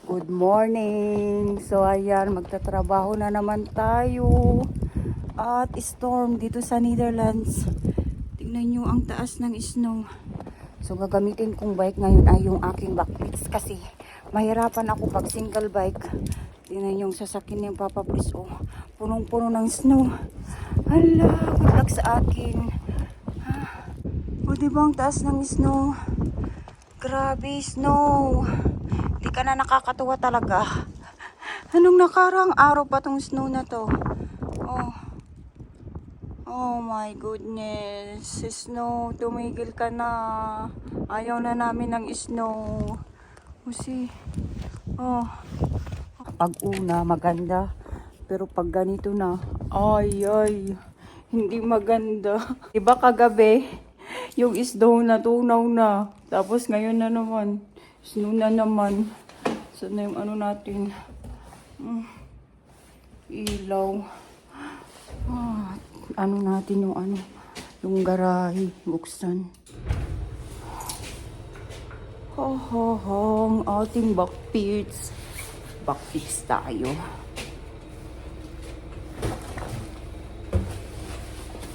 Good morning! So ayan, magtatrabaho na naman tayo. At storm dito sa Netherlands. Tingnan nyo ang taas ng snow. So gagamitin kong bike ngayon ay yung aking backlights kasi mahirapan ako pag single bike. Tingnan yung sasakyan ng Papa Please. Oh, punong-puno ng snow. Hala, good luck sa akin. O diba ang taas ng snow? Grabe snow. Di ka na nakakatuwa talaga. Anong nakarang araw pa tong snow na to? Oh. Oh my goodness. Snow, tumigil ka na. Ayaw na namin ng snow. Kasi, oh. Pag una, maganda. Pero pag ganito na, ay, hindi maganda. Diba kagabi, yung snow na tunaw na. Tapos ngayon na naman, snow na naman. So na yung ano natin, ilaw. Ano natin yung garahe, buksan. Ang ating backpits. Backpits tayo.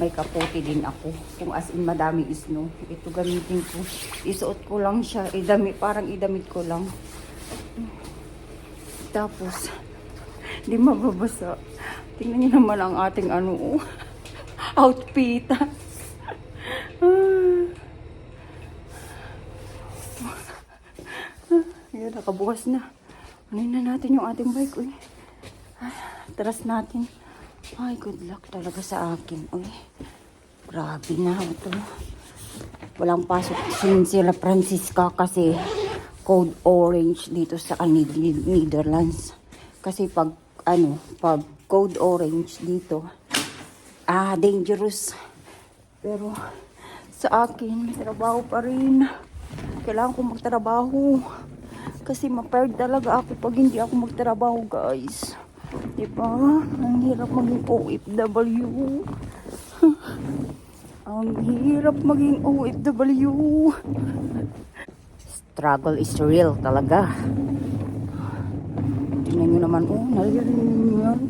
May kapote din ako. Kung as in madami snow. Ito gamitin ko. Isuot ko lang siya. Parang idamit ko lang. Tapos, di mababasa. Tingnan niyo naman ang ating outfit. Ayan, nakabukas na. Ano na natin yung ating bike, uy. Tras natin. Ay, good luck talaga sa akin, uy. Grabe na ito. Walang pasok sila Francisca kasi code orange dito sa Netherlands. Kasi pag code orange dito, dangerous. Pero sa akin, may trabaho pa rin. Kailangan ko magtrabaho. Kasi ma-paired talaga ako pag hindi ako magtrabaho, guys. Diba? Ang hirap maging OFW. Ang hirap maging OFW. Struggle is real talaga. Tingnan nyo naman, nalirinig nyo yan.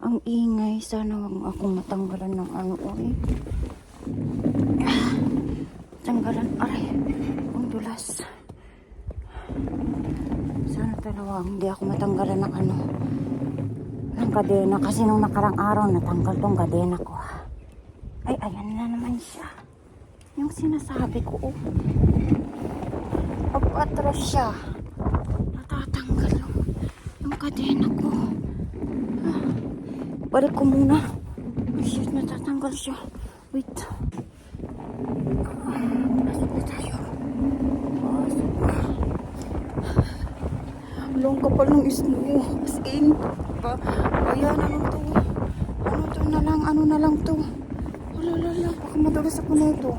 Ang ingay. Sana wag akong matanggalan ng tanggalan. Aray, ang dulas. Sana talaga hindi ako matanggalan ng kadena. Kasi nung nakarang araw, natanggal tong kadena ko. Ay, ayan na naman siya. Yung sinasabi ko, pag atras siya, natatanggal yung kadena ko. Balik ko muna. Shit, natatanggal siya. Wait. Pasok na tayo. Long kapal ng snow. As in, ayan, ano na lang to. Wala, baka madulas ako na ito.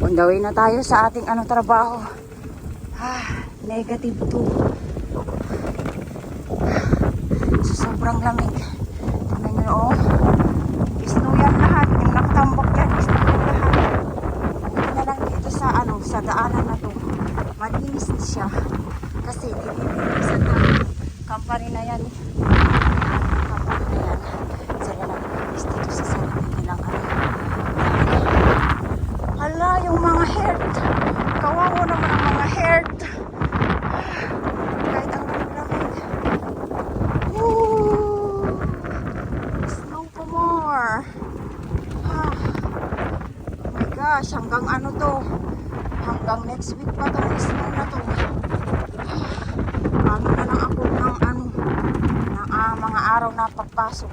On the way na tayo sa ating trabaho. Negative 2. So, sobrang lamig. Tingnan nyo, snow yan lahat. Yung nakatambok dyan, snow yan lahat. Hindi na lang dito sa daanan na to. Malinis siya. Kasi dito sa company na yan. Sila lang malinis dito sa sarili nilang Hala, yung mga herd. Kawawa naman ang mga herd. Kahit ang lamig. Snow pa more. Oh my gosh, hanggang to? Hanggang next week pa itong snow na to. Kami na lang ako ng mga araw na pagpasok.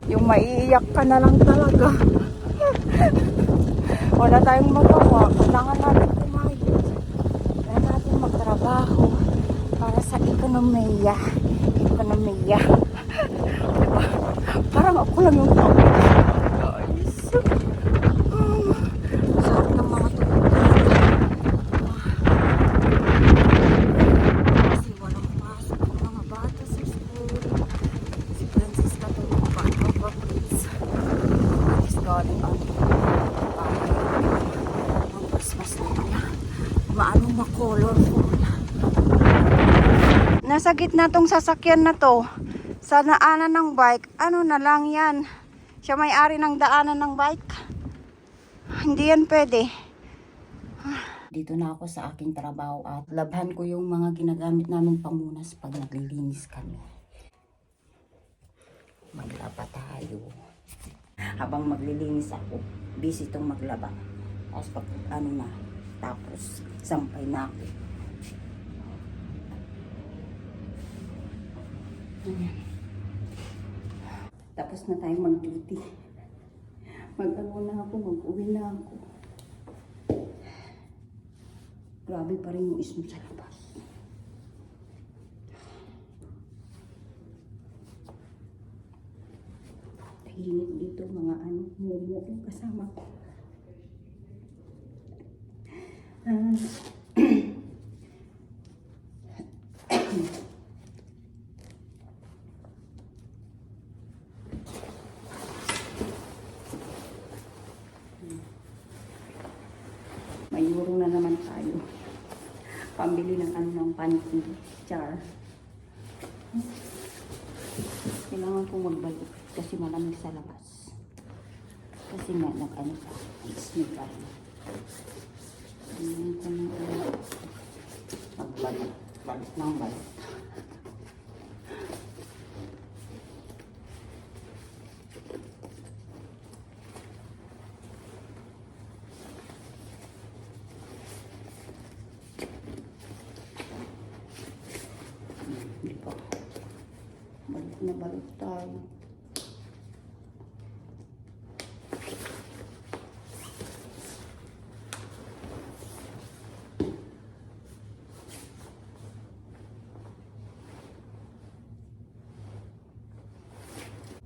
Yung maiiyak ka na lang talaga. Wala tayong magawa. Kailangan natin kumain. Kailangan natin magtrabaho para sa ekonomiya. Diba? Parang ako lang yung tao. Guys. Sarap ng mga tulog. Kasi walang pasok ng mga bata sa school. Si Francisca to mga bata please. Is galing ang Christmas na niya. Makolorful. Nasa gitna tong sasakyan na to. Sa daanan ng bike. Ano na lang yan. Siya may-ari ng daanan ng bike. Hindi yan pwede. Dito na ako sa aking trabaho at labhan ko yung mga ginagamit namin pamunas pag naglilinis kami. Maglaba tayo. Habang maglilinis ako, busy itong maglaba. Tapos pag ano na, tapos sampay na ako. Ayan. Tapos na tayo mag-duty. Mag-ano na ako, mag-uwi na ako. Grabe pa rin yung ismo sa labas. Tahimik dito mga ano, mumo yung kasama ko. May euro na naman tayo. Pambili ng ano ng panty jar. Kailangan kong magbalik kasi malamig sa labas. Kasi nga nag-ano pa, sneak pa. Kailangan ko na magbalik. Balik ng balik. Hindi pa. Balik na balik tayo.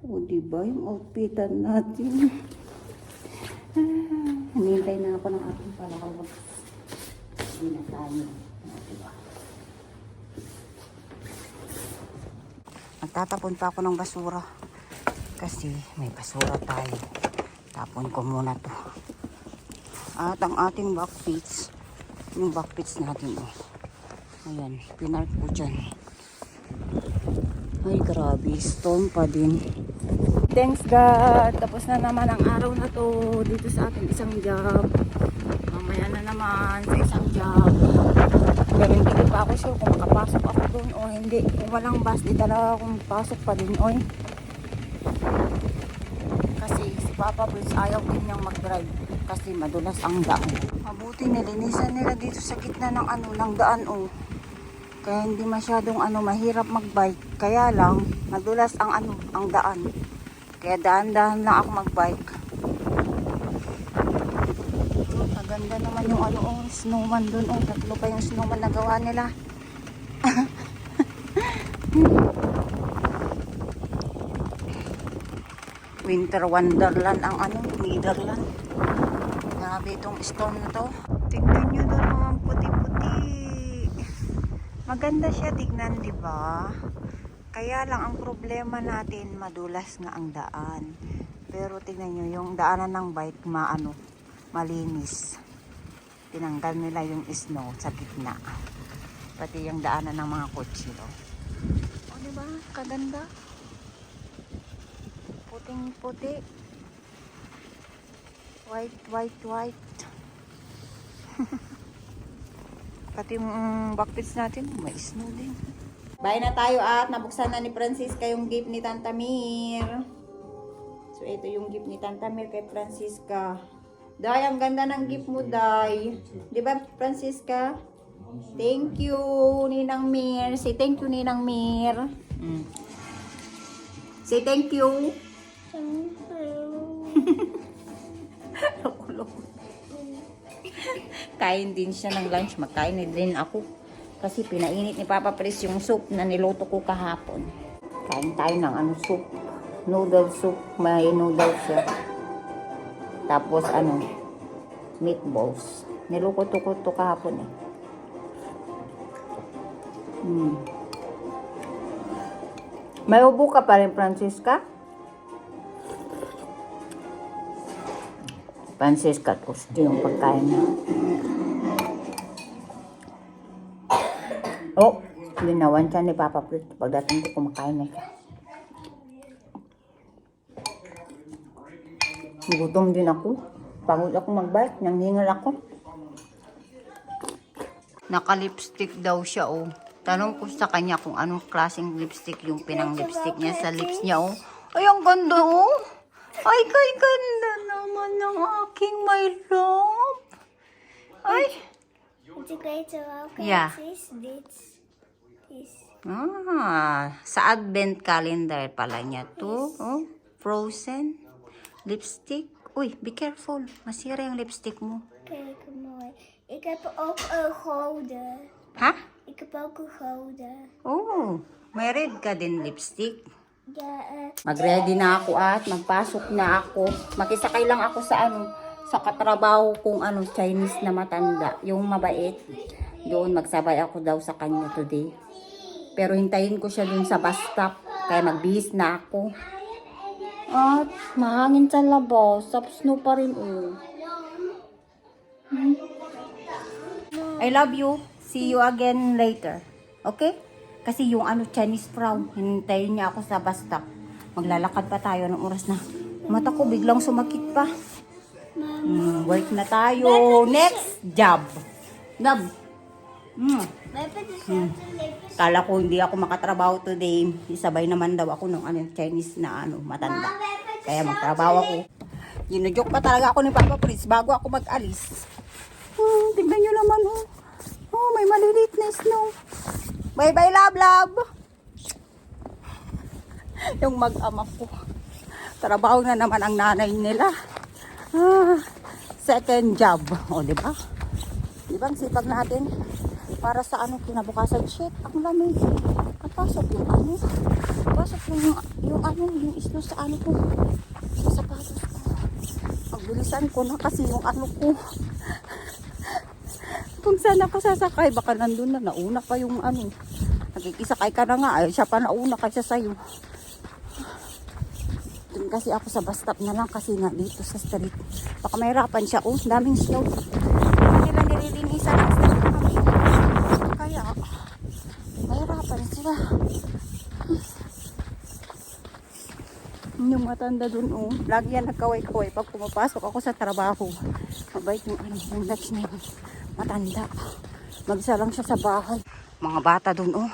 O, diba yung outfitan natin? Hinintay na ako ng aking palakawag. Hindi na tayo. Diba? Magtatapon pa ako ng basura. Kasi may basura tayo. Tapon ko muna to. At ang ating backpits. Yung backpits natin. Oh. Ayan, pinark ko dyan. Ay, grabe. Storm pa din. Thanks God. Tapos na naman ang araw na to dito sa ating isang job. Mamaya na naman sa isang job. Pero hindi pa ako sure kung makapasok ako doon o hindi. Kung walang bus, di talaga akong pasok pa din. Oy. Kasi si Papa Bruce ayaw din niyang mag-drive. Kasi madulas ang daan. Mabuti nilinisan nila dito sa gitna ng ano, ng daan oh. Kaya hindi masyadong ano, mahirap magbike. Kaya lang, madulas ang ano, ang daan. Kaya daan-daan lang ako magbike. Maganda naman yung ano, oh, snowman dun. Oh, tatlo pa yung snowman na gawa nila. Winter Wonderland ang ano, Netherland. Grabe itong storm na to. Tingnan nyo doon, oh, ang puti-puti. Maganda siya tignan, di ba? Kaya lang ang problema natin, madulas nga ang daan. Pero tignan nyo, yung daanan ng bike, malinis. Tinanggal nila yung snow sa gitna. Pati yung daanan ng mga kotse. O, di ba? Kaganda. Puting-puti. White, white, white. Pati yung backpits natin, may snow din. Bye na tayo at nabuksan na ni Francisca yung gift ni Tanta Mir. So, ito yung gift ni Tanta Mir kay Francisca. Day, ang ganda ng gift mo, Day. Di ba, Francisca? Thank you, Ninang Mir. Say thank you, Ninang Mir. Say thank you. Thank you. Kain din siya ng lunch. Magkain din ako. Kasi pinainit ni Papa Pris yung soup na niluto ko kahapon. Kain tayo ng ano, soup. Noodle soup. May noodles siya. Tapos ano, meatballs. Niluto ko to kahapon eh. May ubo ka pa rin, Francisca? Francisca, gusto yung pagkain na. Oh, Linawan siya ni Papa Fritz. Pagdating ko, kumakain na siya. Gutom din ako. Pagod ako mag-bike. Nanghingal ako. Naka-lipstick daw siya, oh. Tanong ko sa kanya kung anong klaseng lipstick yung pinang-lipstick niya sa lips niya, oh. Ay, ang ganda, oh. Ay, kay ganda naman ng aking my love. Ay. Yeah. Sa advent calendar pala niya to. Oh, frozen lipstick. Uy, be careful. Masira yung lipstick mo. Kijk mooi. Ik heb ook een gouden. Ha? Ik heb ook een gouden. Oh, may red ka din lipstick. Ja, Mag-ready na ako at magpasok na ako. Makisakay lang ako sa sa katrabaho kong Chinese na matanda. Yung mabait. Doon magsabay ako daw sa kanya today. Pero hintayin ko siya dun sa bus stop. Kaya magbihis na ako. At mahangin sa labas. Sa snow pa rin, oh. I love you. See you again later. Okay? Kasi yung Chinese frown, hintayin niya ako sa bus stop. Maglalakad pa tayo ng oras na. Mata ko biglang sumakit pa. Work na tayo. Next job. Job. we hebben dezelfde lipstick. Kala ko hindi ako makatrabaho today. Isabay naman daw ako ng Chinese na matanda. Kaya magtrabaho ako. Ginujoke pa talaga ako ni Papa Fritz bago ako mag-alis. Tignan nyo naman, oh. Oh, may maliliit na snow. Bye-bye, love. Yung mag-ama ko. Trabaho na naman ang nanay nila. Second job. O, diba? Diba ang sipag natin? Para sa kinabukasan. Shit, ang lamig. Napasok yung Pasok yung snow sa ko. Sa sapatos ko. Magbilisan ko na kasi yung ko. Kung saan ako sasakay, baka nandun na, nauna pa yung nakikisakay ka na nga, ay siya pa nauna kaysa sa'yo. Dun kasi ako sa bus stop na lang kasi nga dito sa street. Baka mahirapan siya, oh, daming snow. Baka nila nililinisan ang street kami. Kaya, mahirapan sila. Yung matanda dun, oh, lagi yan nagkaway-kaway pag pumapasok ako sa trabaho. Mabait yung yung Dutch na yun. Matanda. Magsa lang siya sa bahay. Mga bata dun, oh.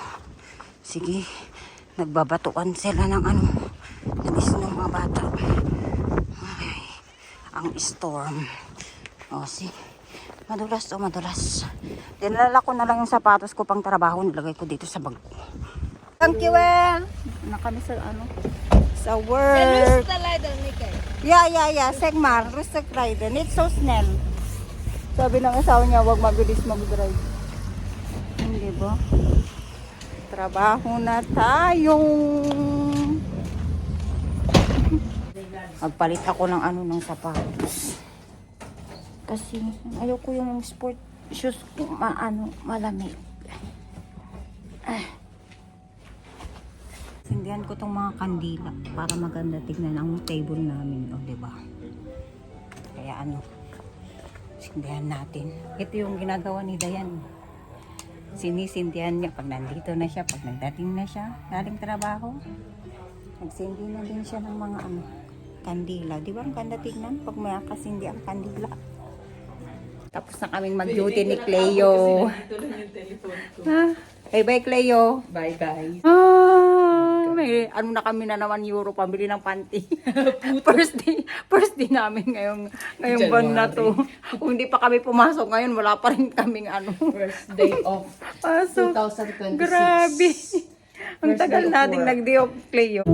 Sige. Nagbabatuan sila ng ng mga bata. Ay, ang storm. Oh, see. Madulas, oh, madulas. Dinala ko na lang yung sapatos ko pang trabaho. Nilagay ko dito sa bag ko. Thank you, well. Na kami sa sa work. Yeah. Segmar. Rustek rider. It's so snel. Sabi ng asawa niya, huwag mabilis mag-drive. Hindi ba? Trabaho na tayo. Magpalit ako ng ng sapatos. Kasi ayoko yung sport shoes ko malamig. Sindihan ko tong mga kandila para maganda tignan ang table namin, oh, 'di ba? Kaya sindihan natin. Ito yung ginagawa ni Dayan. Sinisindihan niya pag nandito na siya, pag nagdating na siya, galing trabaho. Nagsindi na din siya ng mga kandila. Di ba ang ganda tignan pag may kasindi ang kandila? Tapos na kaming mag-duty ni Cleo. Bye-bye, Cleo. Bye-bye. May na kami na naman euro pambili ng panty. first day namin ngayong buwan na to. Kung hindi pa kami pumasok ngayon, wala pa rin kaming First day of pasok. 2026. Grabe. Ang tagal nating nag-day off, Cleo.